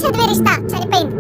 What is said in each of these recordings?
చదివే రిష్తా సరిపోయింది.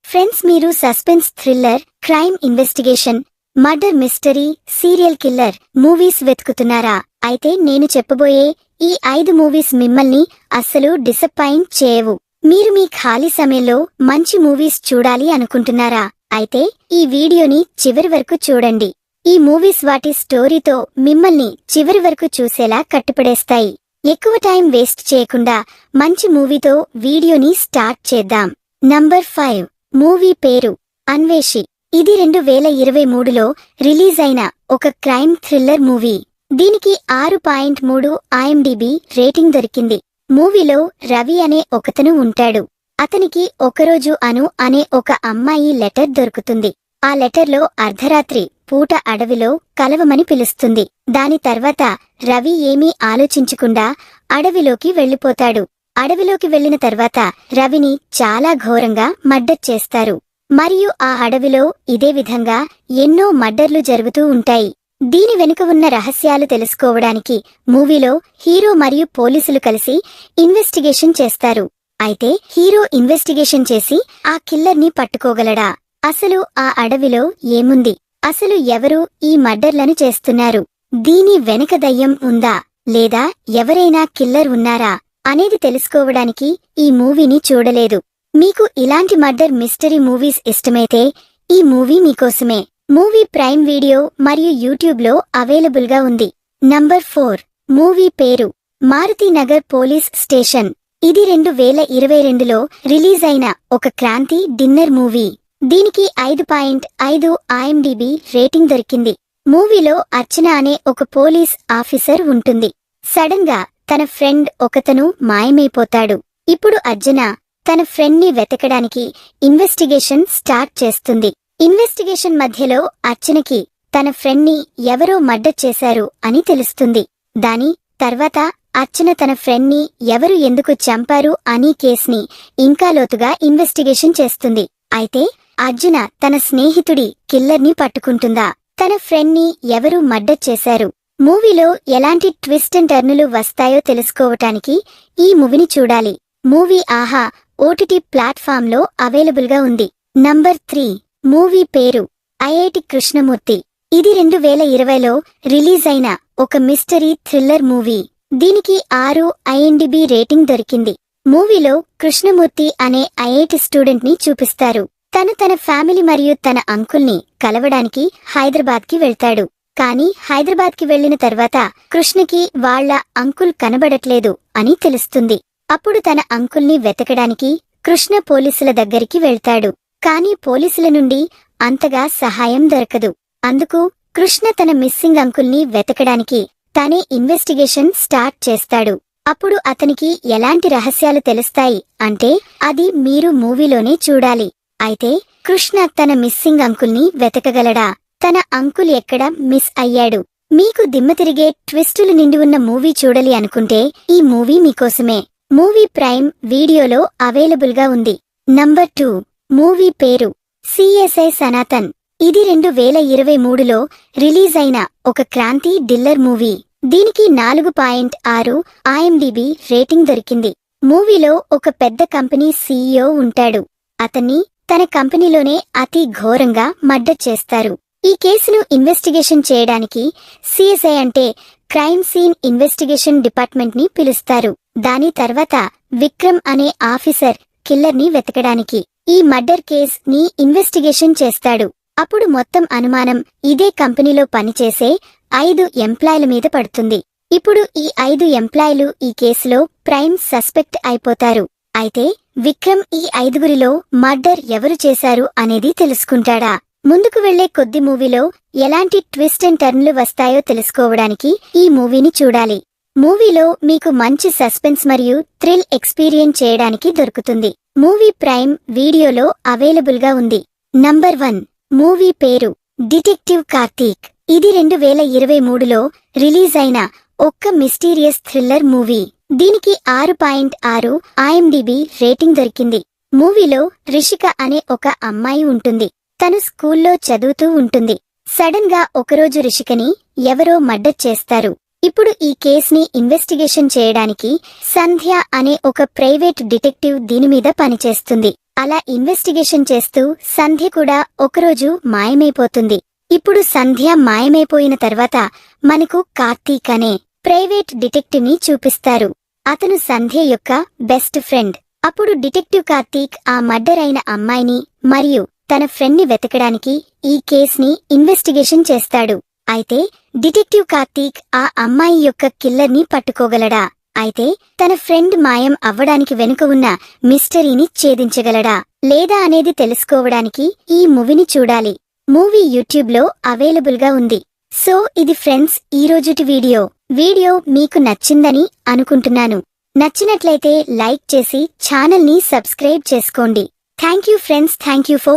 ఫ్రెండ్స్, మీరు suspense thriller, crime investigation, murder mystery, serial killer movies వెతుకుతున్నారా? అయితే నేను చెప్పబోయే ఈ 5 మూవీస్ మిమ్మల్ని అస్సలు డిసప్పాయింట్ చేయవు. మీరు మీ ఖాళీ సమయంలో మంచి మూవీస్ చూడాలి అనుకుంటున్నారా? అయితే ఈ వీడియోని చివరి వరకు చూడండి. ఈ మూవీస్ వాటి స్టోరీతో మిమ్మల్ని చివరి వరకు చూసేలా కట్టిపడేస్తాయి. ఎక్కువ టైం వేస్ట్ చేయకుండా మంచి మూవీతో వీడియోని స్టార్ట్ చేద్దాం. నంబర్ 5 మూవీ పేరు అన్వేషి. ఇది 2023లో రిలీజ్ అయిన ఒక క్రైమ్ థ్రిల్లర్ మూవీ. దీనికి 6.3 IMDb రేటింగ్ దొరికింది. మూవీలో రవి అనే ఒకతను ఉంటాడు. అతనికి ఒకరోజు అను అనే ఒక అమ్మాయి లెటర్ దొరుకుతుంది. ఆ లెటర్లో అర్ధరాత్రి పూట అడవిలో కలవమని పిలుస్తుంది. దాని తర్వాత రవి ఏమీ ఆలోచించకుండా అడవిలోకి వెళ్లిపోతాడు. అడవిలోకి వెళ్లిన తర్వాత రవిని చాలా ఘోరంగా మర్డర్ చేస్తారు. మరియు ఆ అడవిలో ఇదే విధంగా ఎన్నో మర్డర్లు జరుగుతూ ఉంటాయి. దీని వెనుక ఉన్న రహస్యాలు తెలుసుకోవడానికి మూవీలో హీరో మరియు పోలీసులు కలిసి ఇన్వెస్టిగేషన్ చేస్తారు. అయితే హీరో ఇన్వెస్టిగేషన్ చేసి ఆ కిల్లర్ని పట్టుకోగలడా? అసలు ఆ అడవిలో ఏముంది? అసలు ఎవరు ఈ మర్డర్లను చేస్తున్నారు? దీని వెనుక దయ్యం ఉందా లేదా ఎవరైనా కిల్లర్ ఉన్నారా అనేది తెలుసుకోవడానికి ఈ మూవీని చూడలేదు. మీకు ఇలాంటి మర్డర్ మిస్టరీ మూవీస్ ఇష్టమైతే ఈ మూవీ మీకోసమే. మూవీ ప్రైమ్ వీడియో మరియు యూట్యూబ్లో అవైలబుల్ గా ఉంది. నంబర్ 4 మూవీ పేరు మారుతీనగర్ పోలీస్ స్టేషన్. ఇది 2022లో రిలీజ్ అయిన ఒక క్రాంతి డిన్నర్ మూవీ. దీనికి 5.5 IMDb రేటింగ్ దొరికింది. మూవీలో అర్చన అనే ఒక పోలీస్ ఆఫీసర్ ఉంటుంది. సడన్ గా తన ఫ్రెండ్ ఒకతను మాయమైపోతాడు. ఇప్పుడు అర్చన తన ఫ్రెండ్ ని వెతకడానికి ఇన్వెస్టిగేషన్ స్టార్ట్ చేస్తుంది. ఇన్వెస్టిగేషన్ మధ్యలో అర్చనకి తన ఫ్రెండ్ ని ఎవరో మర్డర్ చేశారు అని తెలుస్తుంది. దాని తర్వాత అర్చన తన ఫ్రెండ్ ని ఎవరు ఎందుకు చంపారు అని కేస్ని ఇంకా లోతుగా ఇన్వెస్టిగేషన్ చేస్తుంది. అయితే అర్జున తన స్నేహితుడి కిల్లర్ని పట్టుకుంటుందా? తన ఫ్రెండ్ ని ఎవరు మర్డర్ చేశారు? మూవీలో ఎలాంటి ట్విస్ట్ అండ్ టర్నులు వస్తాయో తెలుసుకోవటానికి ఈ మూవీని చూడాలి. మూవీ ఆహా ఓటీటీ ప్లాట్ఫామ్లో అవైలబుల్ గా ఉంది. నంబర్ 3 మూవీ పేరు ఐఐటి కృష్ణమూర్తి. ఇది 2020లో రిలీజ్ అయిన ఒక మిస్టరీ థ్రిల్లర్ మూవీ. దీనికి 6 IMDb రేటింగ్ దొరికింది. మూవీలో కృష్ణమూర్తి అనే ఐఐటి స్టూడెంట్ ని చూపిస్తారు. తను తన ఫ్యామిలీ మరియు తన అంకుల్ని కలవడానికి హైదరాబాద్ కి వెళ్తాడు. కానీ హైదరాబాద్ కి వెళ్లిన తర్వాత కృష్ణకి వాళ్ల అంకుల్ కనబడట్లేదు అని తెలుస్తుంది. అప్పుడు తన అంకుల్ని వెతకడానికి కృష్ణ పోలీసుల దగ్గరికి వెళ్తాడు. కానీ పోలీసుల నుండి అంతగా సహాయం దొరకదు. అందుకు కృష్ణ తన మిస్సింగ్ అంకుల్ని వెతకడానికి తనే ఇన్వెస్టిగేషన్ స్టార్ట్ చేస్తాడు. అప్పుడు అతనికి ఎలాంటి రహస్యాలు తెలుస్తాయి అంటే అది మీరు మూవీలోనే చూడాలి. అయితే కృష్ణ తన మిస్సింగ్ అంకుల్ని వెతకగలడా? తన అంకుల్ ఎక్కడ మిస్ అయ్యాడు? మీకు దిమ్మ తిరిగే ట్విస్టులు నిండి ఉన్న మూవీ చూడాలి అనుకుంటే ఈ మూవీ మీకోసమే. మూవీ ప్రైమ్ వీడియోలో అవైలబుల్ గా ఉంది. నంబర్ 2 మూవీ పేరు CSI సనాతన్. ఇది 2023లో రిలీజ్ అయిన ఒక క్రాంతి థ్రిల్లర్ మూవీ. దీనికి 4.6 IMDb రేటింగ్ దొరికింది. మూవీలో ఒక పెద్ద కంపెనీ CEO ఉంటాడు. అతన్ని తన కంపెనీలోనే అతి ఘోరంగా మర్డర్ చేస్తారు. ఈ కేసును ఇన్వెస్టిగేషన్ చేయడానికి CSI అంటే క్రైమ్ సీన్ ఇన్వెస్టిగేషన్ డిపార్ట్మెంట్ ని పిలుస్తారు. దాని తర్వాత విక్రమ్ అనే ఆఫీసర్ కిల్లర్ ని వెతకడానికి ఈ మర్డర్ కేస్ ని ఇన్వెస్టిగేషన్ చేస్తాడు. అప్పుడు మొత్తం అనుమానం ఇదే కంపెనీలో పనిచేసే 5 ఎంప్లాయీల మీద పడుతుంది. ఇప్పుడు ఈ 5 ఎంప్లాయీలు ఈ కేసులో ప్రైమ్ సస్పెక్ట్ అయిపోతారు. అయితే విక్రమ్ ఈ 5గురిలో మర్డర్ ఎవరు చేశారు అనేది తెలుసుకుంటాడా? ముందుకు వెళ్లే కొద్ది మూవీలో ఎలాంటి ట్విస్ట్ అండ్ టర్న్లు వస్తాయో తెలుసుకోవడానికి ఈ మూవీని చూడాలి. మూవీలో మీకు మంచి సస్పెన్స్ మరియు థ్రిల్ ఎక్స్పీరియన్స్ చేయడానికి దొరుకుతుంది. మూవీ ప్రైమ్ వీడియోలో అవైలబుల్ గా ఉంది. నంబర్ 1 మూవీ పేరు డిటెక్టివ్ కార్తీక్. ఇది 2023లో రిలీజ్ అయిన ఒక్క మిస్టీరియస్ థ్రిల్లర్ మూవీ. దీనికి 6.6 IMDb రేటింగ్ దొరికింది. మూవీలో రిషిక అనే ఒక అమ్మాయి ఉంటుంది. తను స్కూల్లో చదువుతూ ఉంటుంది. సడన్ గా ఒకరోజు రిషికని ఎవరో మర్డర్ చేస్తారు. ఇప్పుడు ఈ కేస్ని ఇన్వెస్టిగేషన్ చేయడానికి సంధ్య అనే ఒక ప్రైవేట్ డిటెక్టివ్ దీనిమీద పనిచేస్తుంది. అలా ఇన్వెస్టిగేషన్ చేస్తూ సంధ్య కూడా ఒకరోజు మాయమైపోతుంది. ఇప్పుడు సంధ్య మాయమైపోయిన తర్వాత మనకు కార్తీక్ అనే ప్రైవేట్ డిటెక్టివ్ ని చూపిస్తారు. అతను సంధ్య యొక్క బెస్ట్ ఫ్రెండ్. అప్పుడు డిటెక్టివ్ కార్తీక్ ఆ మర్డర్ అయిన అమ్మాయిని మరియు తన ఫ్రెండ్ ని వెతకడానికి ఈ కేస్ని ఇన్వెస్టిగేషన్ చేస్తాడు. అయితే డిటెక్టివ్ కార్తీక్ ఆ అమ్మాయి యొక్క కిల్లర్ ని పట్టుకోగలడా? అయితే తన ఫ్రెండ్ మాయం అవ్వడానికి వెనుక ఉన్న మిస్టరీని ఛేదించగలడా లేదా అనేది తెలుసుకోవడానికి ఈ మూవీని చూడాలి. మూవీ యూట్యూబ్ లో అవైలబుల్ గా ఉంది. సో ఇది ఫ్రెండ్స్ ఈరోజుటి వీడియో మీకు నచ్చిందని అనుకుంటున్నాను. నచ్చినట్లయితే లైక్ చేసి ఛానల్ ని సబ్స్క్రైబ్ చేసుకోండి. Thank you friends. Thank you for